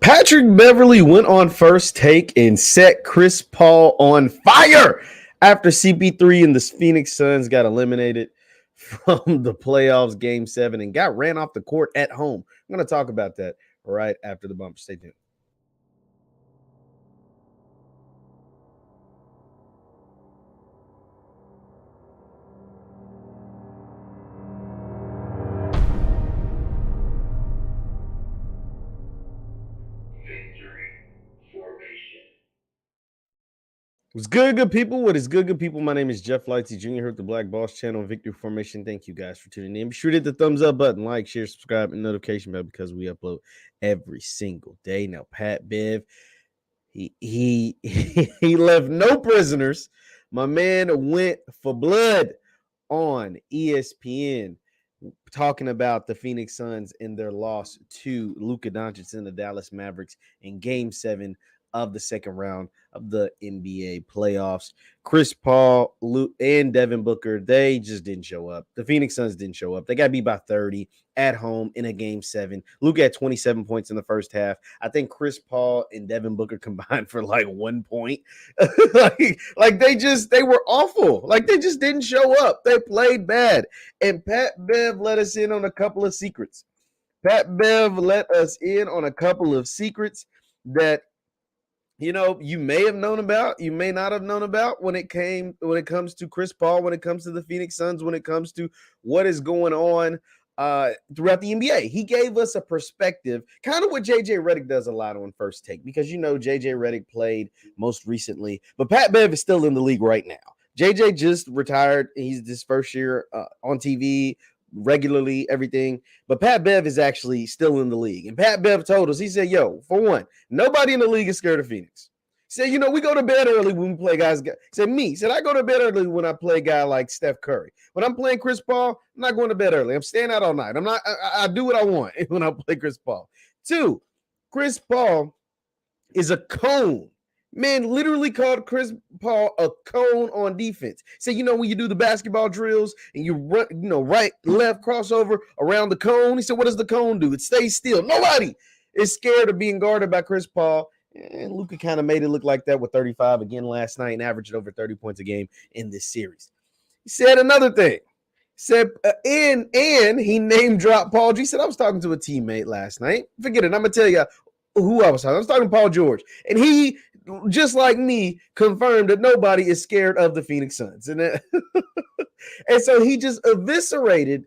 Patrick Beverley went on First Take and set Chris Paul on fire after CP3 and the Phoenix Suns got eliminated from the playoffs Game 7 and got ran off the court at home. I'm going to talk about that right after the bumper. Stay tuned. What's good people? What is good people? My name is JeffLightsy Jr. here at the Black Boss channel, Victory Formation. Thank you guys for tuning in. Be sure to hit the thumbs up button, like, share, subscribe, and notification bell because we upload every single day. Now, Pat Bev, he left no prisoners. My man went for blood on ESPN, talking about the Phoenix Suns and their loss to Luka Doncic and the Dallas Mavericks in Game 7 of the second round of the NBA playoffs. Chris Paul, Luke, and Devin Booker, they just didn't show up. The Phoenix Suns didn't show up. They got beat by 30 at home in a Game 7. Luke had 27 points in the first half. I think Chris Paul and Devin Booker combined for like 1 point. like they were awful. Like they just didn't show up. They played bad. And Pat Bev let us in on a couple of secrets. Pat Bev let us in on a couple of secrets that you may have known about, you may not have known about when it comes to Chris Paul, when it comes to the Phoenix Suns, when it comes to what is going on throughout the NBA. He gave us a perspective, kind of what JJ Redick does a lot on First Take, because JJ Redick played most recently, but Pat Bev is still in the league right now. JJ just retired. He's his first year on TV regularly, everything, but Pat Bev is actually still in the league. And Pat Bev told us, he said, for one, nobody in the league is scared of Phoenix. He said, we go to bed early when we play guys. He said, I go to bed early when I play a guy like Steph Curry. When I'm playing Chris Paul, I'm not going to bed early. I'm staying out all night. I do what I want when I play Chris Paul. 2, Chris Paul is a cone. Man literally called Chris Paul a cone on defense. So, when you do the basketball drills and you run, right, left, crossover around the cone, he said, what does the cone do? It stays still. Nobody is scared of being guarded by Chris Paul. And Luka kind of made it look like that with 35 again last night and averaged over 30 points a game in this series. He said another thing. He said, and he name dropped Paul G. He said, I was talking to a teammate last night. Forget it. I'm going to tell you who I was talking. I was talking to Paul George. And he, just like me, confirmed that nobody is scared of the Phoenix Suns. And so he just eviscerated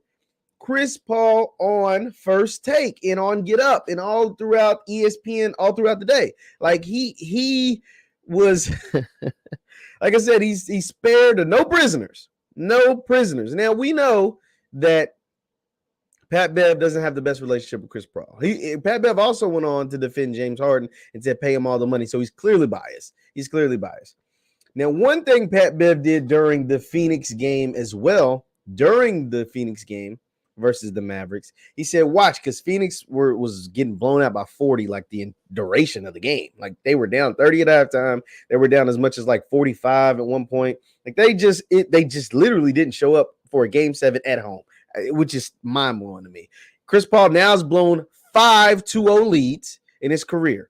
Chris Paul on First Take and on Get Up and all throughout ESPN, all throughout the day. Like he was, like I said, he spared no prisoners. No prisoners. Now we know that Pat Bev doesn't have the best relationship with Chris Paul. Pat Bev also went on to defend James Harden and said pay him all the money. So he's clearly biased. Now, one thing Pat Bev did during the Phoenix game as well, during the Phoenix game versus the Mavericks, he said, watch, because Phoenix was getting blown out by 40 like the duration of the game. Like they were down 30 at halftime. They were down as much as like 45 at one point. Like they just literally didn't show up for a Game 7 at home, which is mind-blowing to me. Chris Paul now has blown 5 2-0 leads in his career.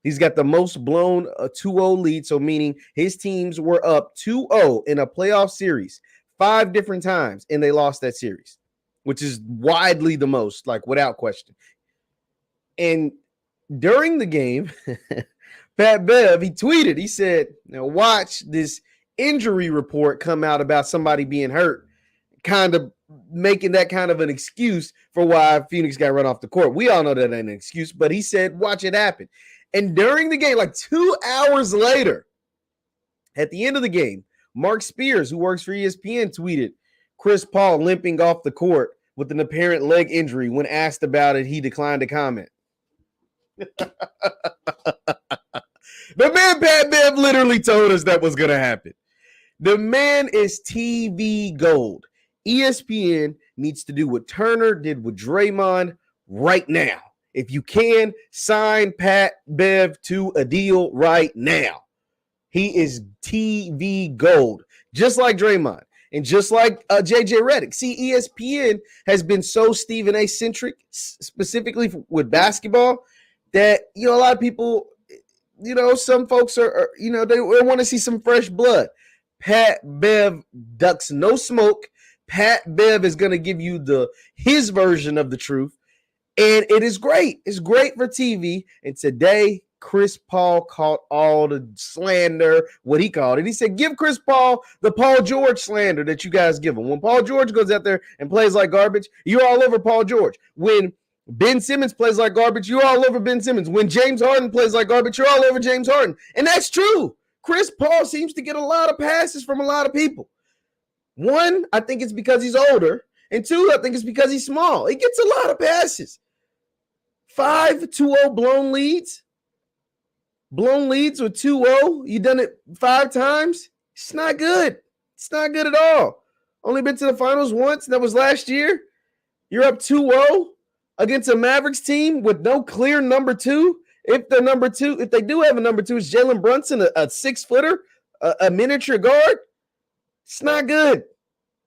He's got the most blown 2-0 lead, so meaning his teams were up 2-0 in a playoff series 5 different times, and they lost that series, which is widely the most, like without question. And during the game, Pat Bev, he tweeted, he said, now watch this injury report come out about somebody being hurt, kind of making that kind of an excuse for why Phoenix got run off the court. We all know that ain't an excuse, but he said, watch it happen. And during the game, like 2 hours later, at the end of the game, Mark Spears, who works for ESPN, tweeted Chris Paul limping off the court with an apparent leg injury. When asked about it, he declined to comment. The man Pat Bev literally told us that was going to happen. The man is TV gold. ESPN needs to do what Turner did with Draymond right now. If you can, sign Pat Bev to a deal right now. He is TV gold, just like Draymond and just like JJ Redick. See, ESPN has been so Stephen A. centric, specifically with basketball, that, a lot of people, some folks are they want to see some fresh blood. Pat Bev ducks no smoke. Pat Bev is going to give you his version of the truth. And it is great. It's great for TV. And today, Chris Paul caught all the slander, what he called it. He said, give Chris Paul the Paul George slander that you guys give him. When Paul George goes out there and plays like garbage, you're all over Paul George. When Ben Simmons plays like garbage, you're all over Ben Simmons. When James Harden plays like garbage, you're all over James Harden. And that's true. Chris Paul seems to get a lot of passes from a lot of people. One, I think it's because he's older. And two, I think it's because he's small. He gets a lot of passes. 5-2-0 blown leads. Blown leads with 2-0. You done it 5 times. It's not good. It's not good at all. Only been to the finals once. That was last year. You're up 2-0 against a Mavericks team with no clear number 2. If they do have a number 2, it's Jalen Brunson, a 6-footer, a miniature guard. It's not good.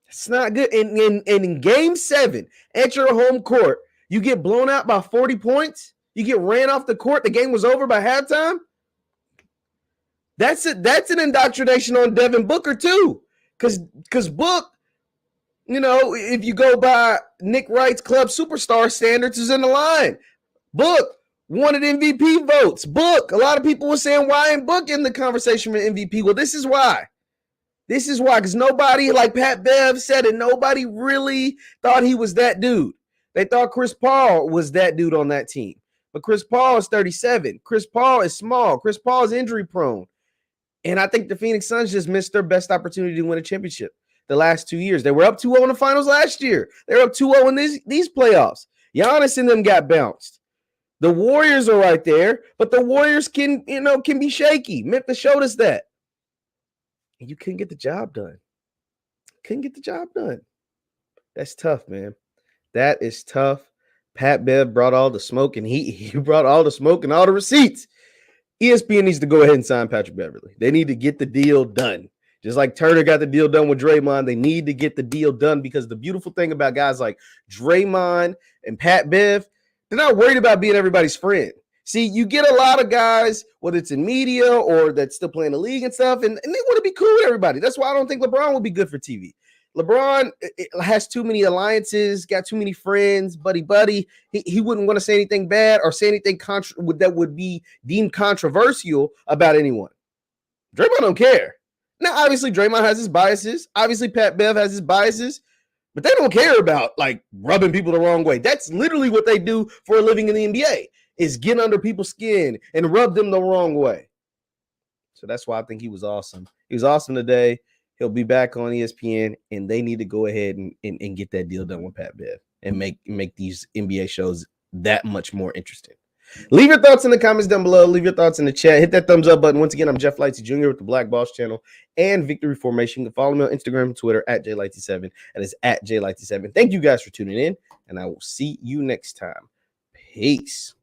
It's not good. And in game 7, at your home court, you get blown out by 40 points. You get ran off the court. The game was over by halftime. That's an indoctrination on Devin Booker too. Because Book, if you go by Nick Wright's club superstar standards, is in the line. Book wanted MVP votes. Book, a lot of people were saying, why ain't Book in the conversation with MVP? Well, this is why. This is why, because nobody, like Pat Bev said it, nobody really thought he was that dude. They thought Chris Paul was that dude on that team. But Chris Paul is 37. Chris Paul is small. Chris Paul is injury prone. And I think the Phoenix Suns just missed their best opportunity to win a championship the last 2 years. They were up 2-0 in the finals last year. They were up 2-0 in these playoffs. Giannis and them got bounced. The Warriors are right there, but the Warriors can be shaky. Memphis showed us that. And you couldn't get the job done. Couldn't get the job done. That's tough, man. That is tough. Pat Bev brought all the smoke, and he brought all the smoke and all the receipts. ESPN needs to go ahead and sign Patrick Beverley. They need to get the deal done. Just like Turner got the deal done with Draymond, they need to get the deal done, because the beautiful thing about guys like Draymond and Pat Bev, they're not worried about being everybody's friend. See, you get a lot of guys, whether it's in media or that's still playing the league and stuff, and they want to be cool with everybody. That's why I don't think LeBron would be good for TV. LeBron has too many alliances, got too many friends, buddy. He wouldn't want to say anything bad or say anything that would be deemed controversial about anyone. Draymond don't care. Now, obviously, Draymond has his biases. Obviously, Pat Bev has his biases. But they don't care about, rubbing people the wrong way. That's literally what they do for a living in the NBA, is get under people's skin and rub them the wrong way. So that's why I think he was awesome. He was awesome today. He'll be back on ESPN, and they need to go ahead and get that deal done with Pat Bev and make these NBA shows that much more interesting. Leave your thoughts in the comments down below. Leave your thoughts in the chat. Hit that thumbs up button. Once again, I'm JeffLightsyJr. with the Black Boss Channel and Victory Formation. You can follow me on Instagram and Twitter at JLightsy7. That is at JLightsy7. Thank you guys for tuning in, and I will see you next time. Peace.